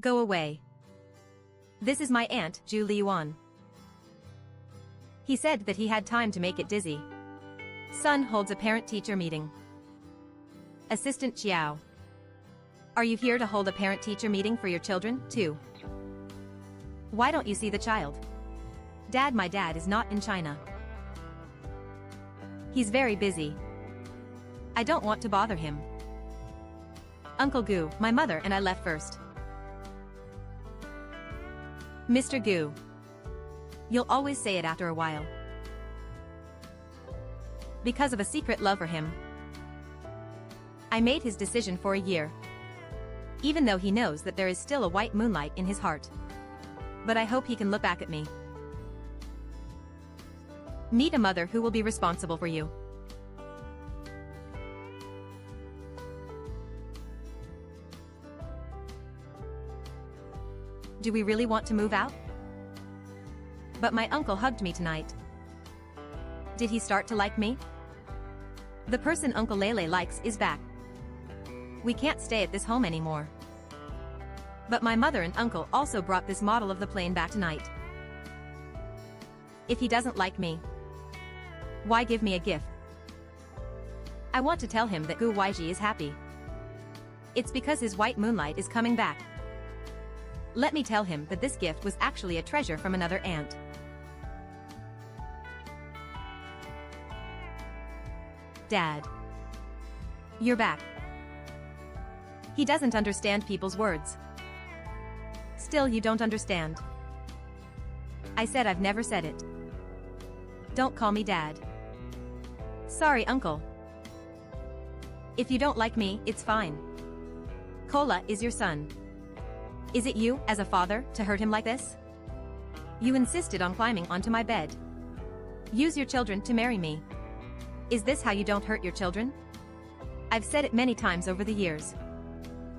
Go away. This is my aunt, Zhu Liyuan. He said that he had time to make it dizzy. Son holds a parent-teacher meeting. Assistant Xiao. Are you here to hold a parent-teacher meeting for your children, too? Why don't you see the child? Dad, my dad is not in China. He's very busy. I don't want to bother him. Uncle Gu, my mother and I left first. Mr. Gu. You'll always say it after a while. Because of a secret love for him. I made his decision for a year. Even though he knows that there is still a white moonlight in his heart. But I hope he can look back at me. Meet a mother who will be responsible for you. Do we really want to move out? But my uncle hugged me tonight. Did he start to like me? The person Uncle Lele likes is back. We can't stay at this home anymore. But my mother and uncle also brought this model of the plane back tonight. If he doesn't like me, why give me a gift? I want to tell him that Gu Weiji is happy. It's because his white moonlight is coming back. Let me tell him that this gift was actually a treasure from another aunt. Dad. You're back. He doesn't understand people's words. Still, you don't understand. I said I've never said it. Don't call me Dad. Sorry, Uncle. If you don't like me, it's fine. Kola is your son. Is it you, as a father, to hurt him like this? You insisted on climbing onto my bed. Use your children to marry me. Is this how you don't hurt your children? I've said it many times over the years.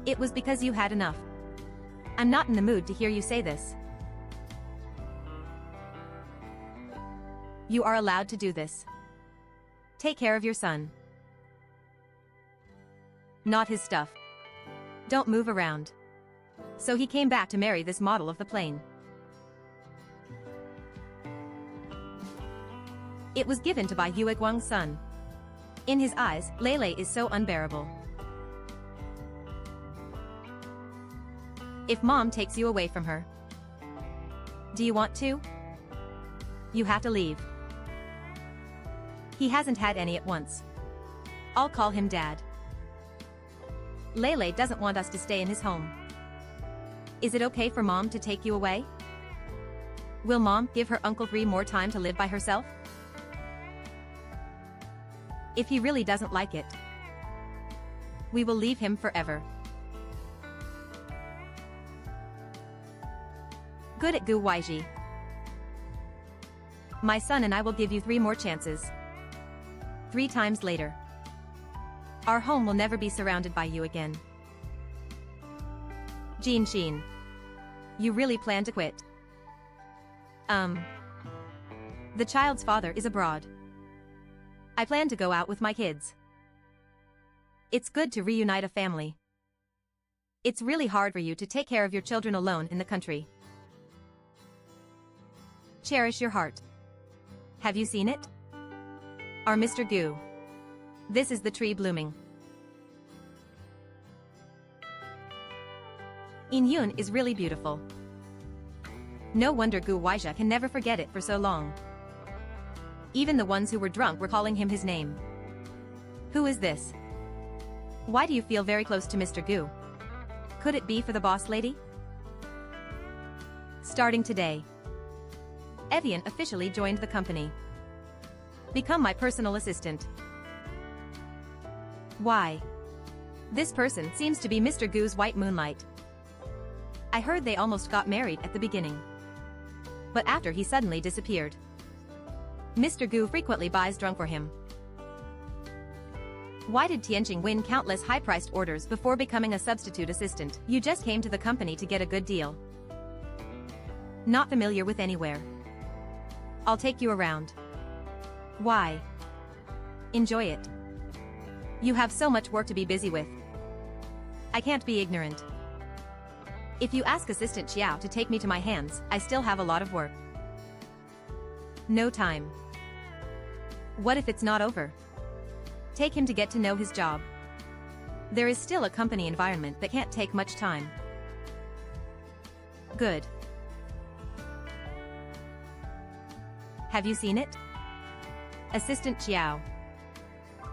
It was because you had enough. I'm not in the mood to hear you say this. You are allowed to do this. Take care of your son. Not his stuff. Don't move around. So he came back to marry this model of the plane. It was given to by Yue Guang's son. In his eyes, Lele is so unbearable. If mom takes you away from her, do you want to? You have to leave. He hasn't had any at once. I'll call him Dad. Lele doesn't want us to stay in his home. Is it okay for mom to take you away? Will mom give her Uncle 3 more time to live by herself? If he really doesn't like it, we will leave him forever. Good at Gu Weiji. My son and I will give you 3 more chances. 3 times later. Our home will never be surrounded by you again. Jin Xin. You really plan to quit? The child's father is abroad. I plan to go out with my kids. It's good to reunite a family. It's really hard for you to take care of your children alone in the country. Cherish your heart. Have you seen it? Our Mr. Gu. This is the tree blooming. In Yun is really beautiful. No wonder Gu Weiji can never forget it for so long. Even the ones who were drunk were calling him his name. Who is this? Why do you feel very close to Mr. Gu? Could it be for the boss lady? Starting today, Evian officially joined the company. Become my personal assistant. Why? This person seems to be Mr. Gu's white moonlight. I heard they almost got married at the beginning. But after he suddenly disappeared. Mr. Gu frequently buys drunk for him. Why did Tianjing win countless high-priced orders before becoming a substitute assistant? You just came to the company to get a good deal. Not familiar with anywhere. I'll take you around. Why? Enjoy it. You have so much work to be busy with. I can't be ignorant. If you ask Assistant Xiao to take me to my hands, I still have a lot of work. No time. What if it's not over? Take him to get to know his job. There is still a company environment that can't take much time. Good. Have you seen it? Assistant Xiao.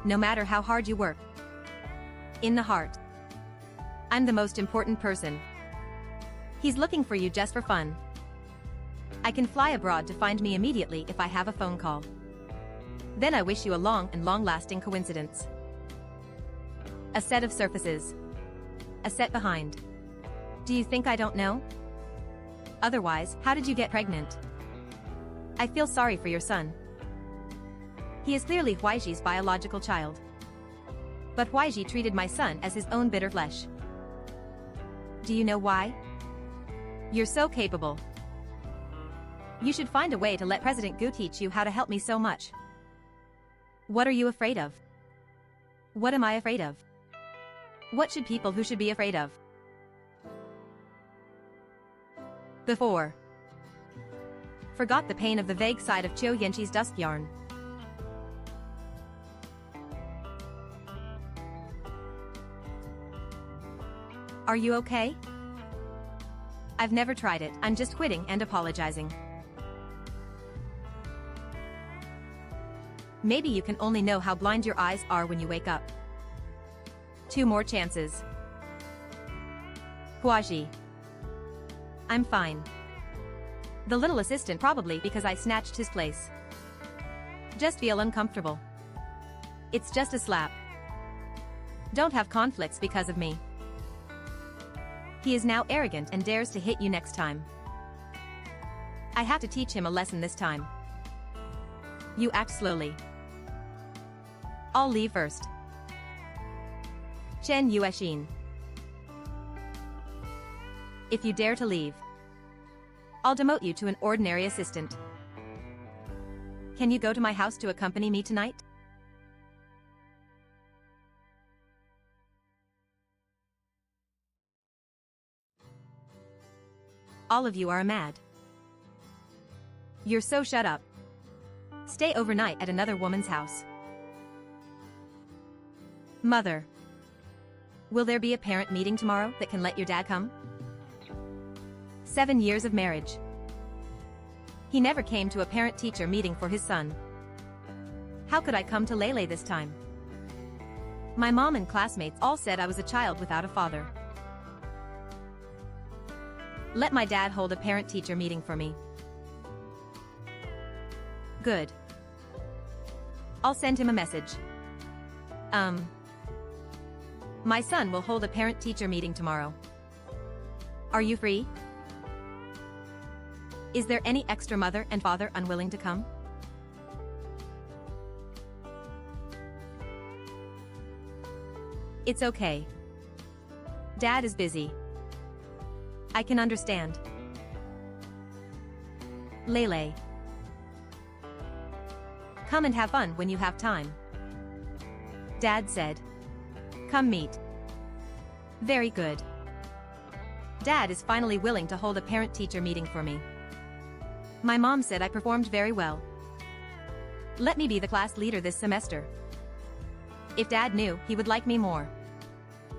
No matter how hard you work. In the heart. I'm the most important person. He's looking for you just for fun. I can fly abroad to find me immediately if I have a phone call. Then I wish you a long and long-lasting coincidence. A set of surfaces. A set behind. Do you think I don't know? Otherwise, how did you get pregnant? I feel sorry for your son. He is clearly Huaiji's biological child. But Huaiji treated my son as his own bitter flesh. Do you know why? You're so capable. You should find a way to let President Gu teach you how to help me so much. What are you afraid of? What am I afraid of? What should people who should be afraid of? Before. Forgot the pain of the vague side of Qiu Yanqi's dusk yarn. Are you okay? I've never tried it, I'm just quitting and apologizing. Maybe you can only know how blind your eyes are when you wake up. 2 more chances. Huaji. I'm fine. The little assistant probably because I snatched his place. Just feel uncomfortable. It's just a slap. Don't have conflicts because of me. He is now arrogant and dares to hit you next time. I have to teach him a lesson this time. You act slowly. I'll leave first. Chen Yuexin. If you dare to leave, I'll demote you to an ordinary assistant. Can you go to my house to accompany me tonight? All of you are mad. You're so shut up. Stay overnight at another woman's house. Mother. Will there be a parent meeting tomorrow that can let your dad come? 7 years of marriage. He never came to a parent-teacher meeting for his son. How could I come to Lele this time? My mom and classmates all said I was a child without a father. Let my dad hold a parent-teacher meeting for me. Good. I'll send him a message. My son will hold a parent-teacher meeting tomorrow. Are you free? Is there any extra mother and father unwilling to come? It's okay. Dad is busy. I can understand. Lele. Come and have fun when you have time. Dad said. Come meet. Very good. Dad is finally willing to hold a parent-teacher meeting for me. My mom said I performed very well. Let me be the class leader this semester. If Dad knew, he would like me more.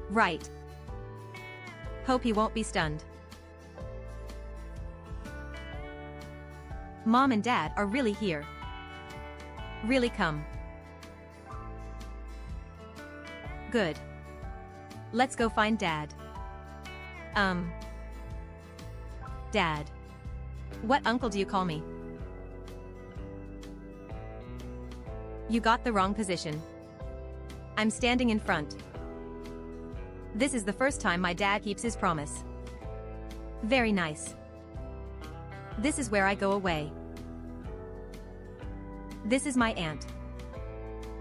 Right. Hope he won't be stunned. Mom and Dad are really here. Really come. Good. Let's go find Dad. Dad. What uncle do you call me? You got the wrong position. I'm standing in front. This is the first time my dad keeps his promise. Very nice. This is where I go away. This is my aunt.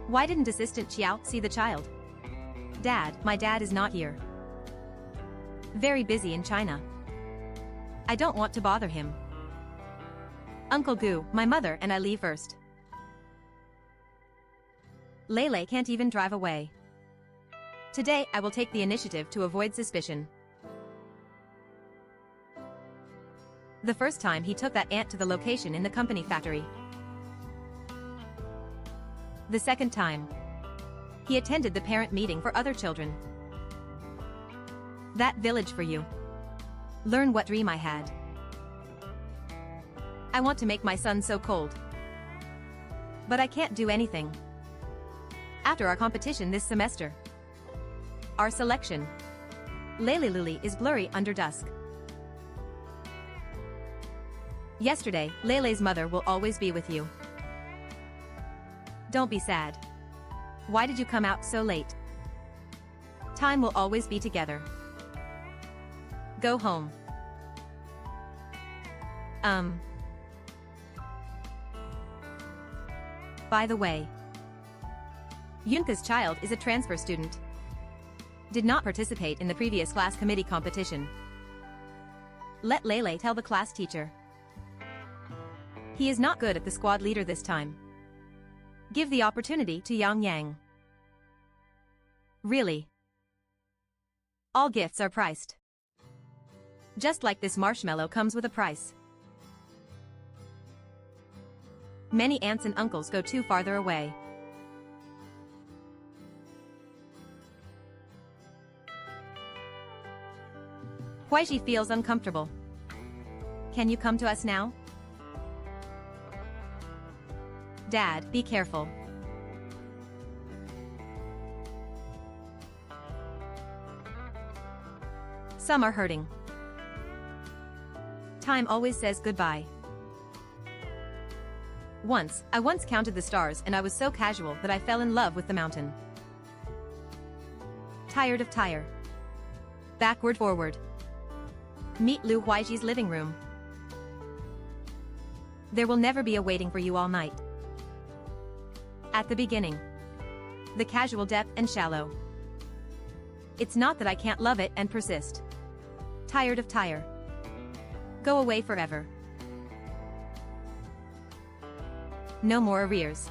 Why didn't Assistant Xiao see the child? Dad, my dad is not here. Very busy in China. I don't want to bother him. Uncle Gu, my mother and I leave first. Lele can't even drive away. Today I will take the initiative to avoid suspicion. The first time he took that ant to the location in the company factory. The second time, he attended the parent meeting for other children. That village for you. Learn what dream I had. I want to make my son so cold. But I can't do anything. After our competition this semester, our selection, Lele Lily is blurry under dusk. Yesterday, Lele's mother will always be with you. Don't be sad. Why did you come out so late? Time will always be together. Go home. By the way, Yunka's child is a transfer student. Did not participate in the previous class committee competition. Let Lele tell the class teacher. He is not good at the squad leader this time. Give the opportunity to Yang Yang. Really. All gifts are priced. Just like this marshmallow comes with a price. Many aunts and uncles go too farther away. Huaishi feels uncomfortable. Can you come to us now? Dad, be careful. Some are hurting. Time always says goodbye. I once counted the stars and I was so casual that I fell in love with the mountain. Tired of tire. Backward forward. Meet Lu Huaishi's living room. There will never be a waiting for you all night. At the beginning. The casual depth and shallow. It's not that I can't love it and persist. Tired of tire. Go away forever. No more arrears.